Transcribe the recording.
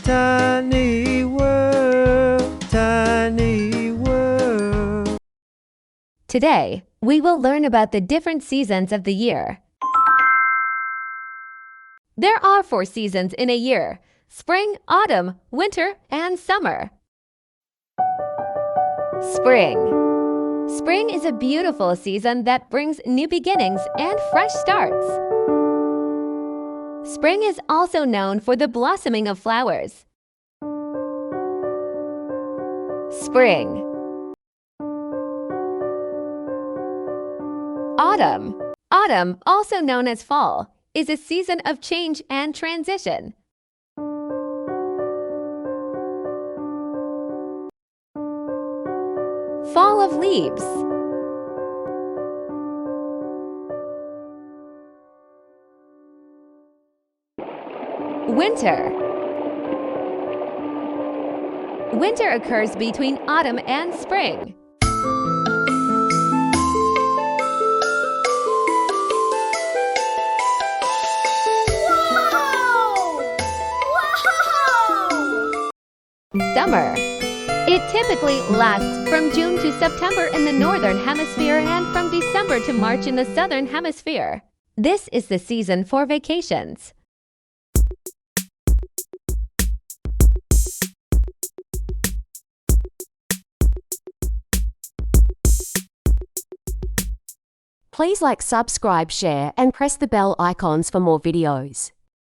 Tiny world, tiny world. Today, we will learn about the different seasons of the year. There are 4 seasons in a year: spring, autumn, winter, and summer. Spring. Spring is a beautiful season that brings new beginnings and fresh starts. Spring is also known for the blossoming of flowers. Spring. Autumn. Autumn, also known as fall, is a season of change and transition. Fall of leaves. Winter. Winter occurs between autumn and spring. Summer. It typically lasts from June to September in the Northern Hemisphere and from December to March in the Southern Hemisphere. This is the season for vacations. Please like, subscribe, share, and press the bell icons for more videos.